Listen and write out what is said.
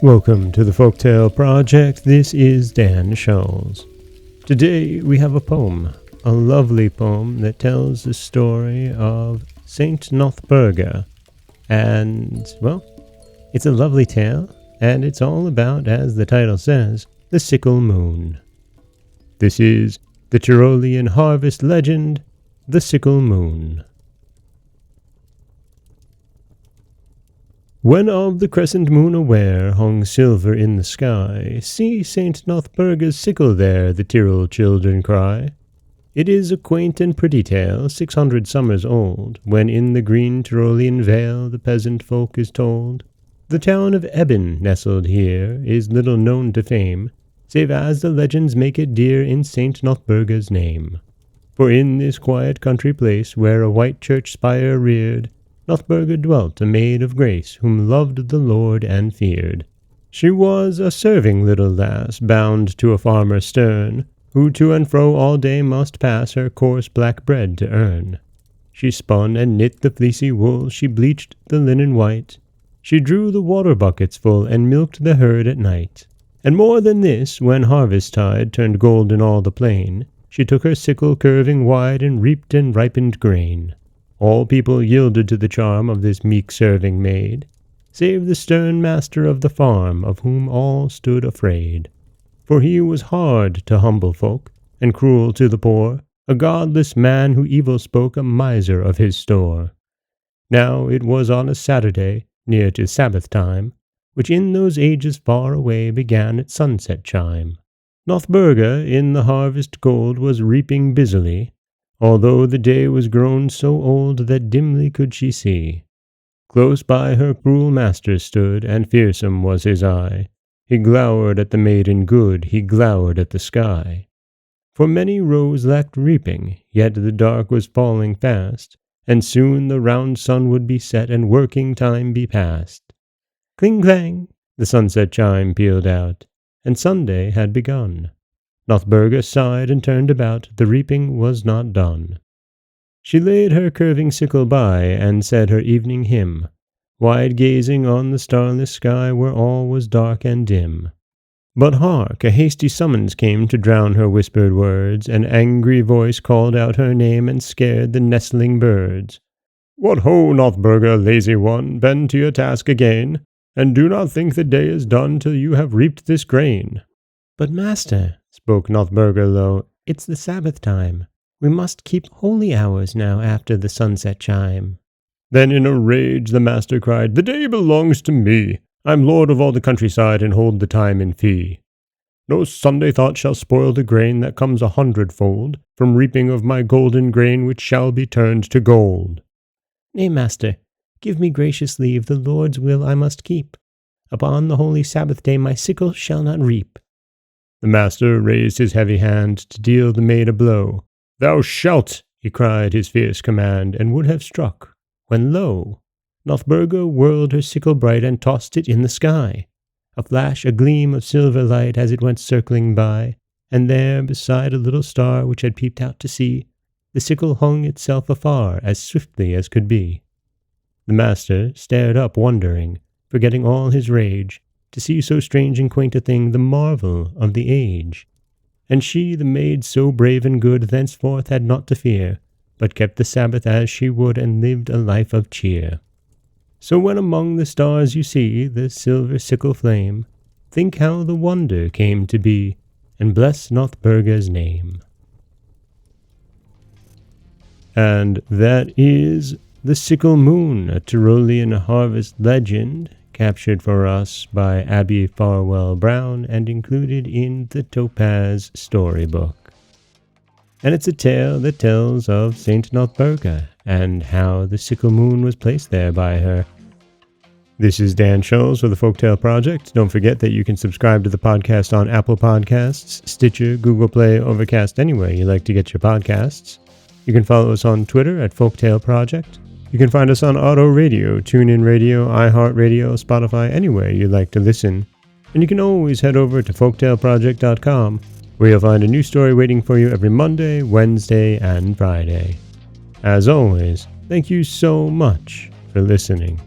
Welcome to the Folktale Project. This is Dan Scholz. Today we have a poem, a lovely poem that tells the story of Saint Nothburga. And, well, it's a lovely tale, and it's all about, as the title says, the sickle moon. This is the Tyrolean harvest legend, the sickle moon. When of the crescent moon aware hung silver in the sky, see Saint Nothburga's sickle there, the Tyrol children cry. It is a quaint and pretty tale, 600 summers old, when in the green Tyrolean vale the peasant folk is told. The town of Eben, nestled here, is little known to fame, save as the legends make it dear in Saint Nothburga's name. For in this quiet country place, where a white church spire reared, Nothburga dwelt, a maid of grace, whom loved the Lord and feared. She was a serving little lass, bound to a farmer stern, who to and fro all day must pass her coarse black bread to earn. She spun and knit the fleecy wool, she bleached the linen white, she drew the water buckets full, and milked the herd at night. And more than this, when harvest tide turned gold in all the plain, she took her sickle curving wide, and reaped and ripened grain. All people yielded to the charm of this meek serving maid, save the stern master of the farm, of whom all stood afraid. For he was hard to humble folk, and cruel to the poor, a godless man who evil spoke, a miser of his store. Now it was on a Saturday, near to Sabbath time, which in those ages far away began at sunset chime. Nothburga in the harvest gold was reaping busily, although the day was grown so old that dimly could she see. Close by her cruel master stood, and fearsome was his eye. He glowered at the maiden good, he glowered at the sky. For many rows lacked reaping, yet the dark was falling fast, and soon the round sun would be set, and working time be past. Cling-clang, the sunset chime pealed out, and Sunday had begun. Nothburga sighed and turned about, the reaping was not done. She laid her curving sickle by, and said her evening hymn, wide gazing on the starless sky where all was dark and dim. But hark, a hasty summons came to drown her whispered words, an angry voice called out her name, and scared the nestling birds. What ho, Nothburga, lazy one, bend to your task again, and do not think the day is done till you have reaped this grain. But master, spoke Nothburga low, it's the Sabbath time. We must keep holy hours now after the sunset chime. Then in a rage the master cried, The day belongs to me. I'm lord of all the countryside, and hold the time in fee. No Sunday thought shall spoil the grain that comes 100-fold from reaping of my golden grain, which shall be turned to gold. Nay, master, give me gracious leave, the Lord's will I must keep. Upon the holy Sabbath day my sickle shall not reap. The master raised his heavy hand to deal the maid a blow. Thou shalt, he cried his fierce command, and would have struck, when lo! Nothburga whirled her sickle bright, and tossed it in the sky. A flash, a gleam of silver light, as it went circling by, and there, beside a little star which had peeped out to sea, the sickle hung itself afar, as swiftly as could be. The master stared up wondering, forgetting all his rage, to see so strange and quaint a thing, the marvel of the age. And she, the maid so brave and good, thenceforth had naught to fear, but kept the Sabbath as she would, and lived a life of cheer. So when among the stars you see the silver sickle flame, think how the wonder came to be, and bless Nothburga's name. And that is the sickle moon, a Tyrolean harvest legend, captured for us by Abby Farwell Brown and included in the Topaz storybook. And it's a tale that tells of Saint Nothburga and how the sickle moon was placed there by her. This is Dan Scholz for the Folktale Project. Don't forget that you can subscribe to the podcast on Apple Podcasts, Stitcher, Google Play, Overcast, anywhere you like to get your podcasts. You can follow us on Twitter at Folktale Project. You can find us on Auto Radio, TuneIn Radio, iHeartRadio, Spotify, anywhere you'd like to listen. And you can always head over to folktaleproject.com, where you'll find a new story waiting for you every Monday, Wednesday, and Friday. As always, thank you so much for listening.